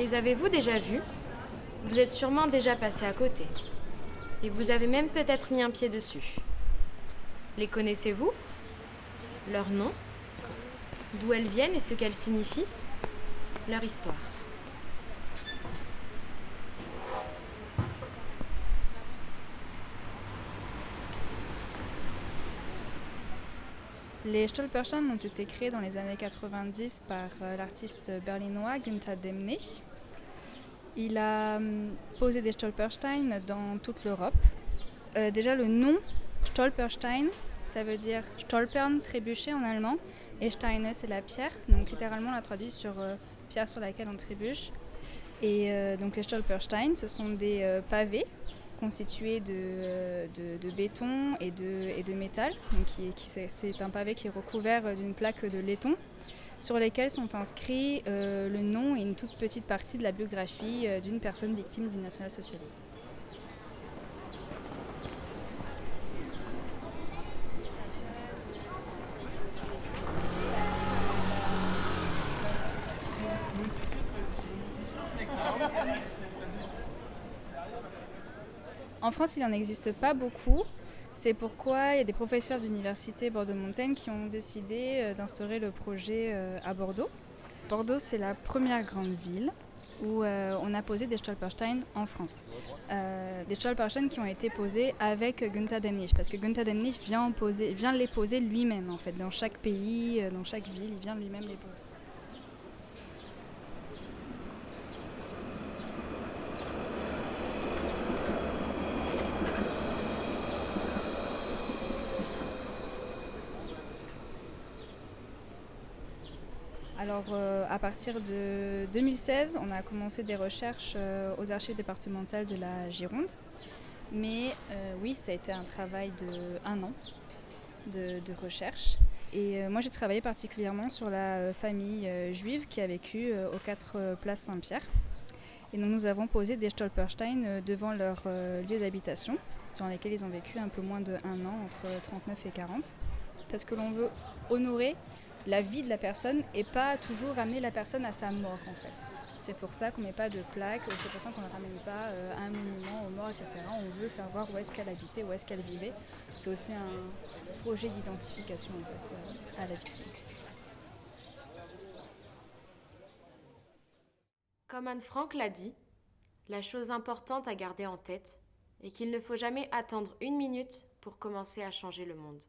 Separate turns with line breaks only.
Les avez-vous déjà vus? Vous êtes sûrement déjà passé à côté. Et vous avez même peut-être mis un pied dessus. Les connaissez-vous? Leur nom? D'où elles viennent et ce qu'elles signifient? Leur histoire.
Les Stolpersteine ont été créés dans les années 90 par l'artiste berlinois Günther Demnig. Il a posé des Stolpersteine dans toute l'Europe. Déjà le nom Stolperstein, ça veut dire Stolpern, trébucher en allemand, et Steine c'est la pierre, donc littéralement on l'a traduit sur pierre sur laquelle on trébuche. Et donc les Stolperstein, ce sont des pavés constitués de béton et de métal. Donc c'est un pavé qui est recouvert d'une plaque de laiton sur lesquels sont inscrits le nom et une toute petite partie de la biographie d'une personne victime du national-socialisme. En France, il n'en existe pas beaucoup. C'est pourquoi il y a des professeurs d'université Bordeaux-Montaigne qui ont décidé d'instaurer le projet à Bordeaux. Bordeaux, c'est la première grande ville où on a posé des Stolpersteine en France. Des Stolpersteine qui ont été posés avec Günther Demnig, parce que Günther Demnig vient les poser lui-même en fait, dans chaque pays, dans chaque ville, il vient lui-même les poser. Alors à partir de 2016, on a commencé des recherches aux archives départementales de la Gironde. Mais oui, ça a été un travail de 1 an de recherche. Et moi, j'ai travaillé particulièrement sur la famille juive qui a vécu aux 4 places Saint-Pierre. Et donc, nous avons posé des Stolpersteine devant leur lieu d'habitation, dans lesquels ils ont vécu un peu moins d'1 an, entre 39 et 40. Parce que l'on veut honorer la vie de la personne et pas toujours ramener la personne à sa mort, en fait. C'est pour ça qu'on ne met pas de plaque, c'est pour ça qu'on ne ramène pas à un monument aux morts, etc. On veut faire voir où est-ce qu'elle habitait, où est-ce qu'elle vivait. C'est aussi un projet d'identification en fait, à la victime.
Comme Anne Frank l'a dit, la chose importante à garder en tête est qu'il ne faut jamais attendre 1 minute pour commencer à changer le monde.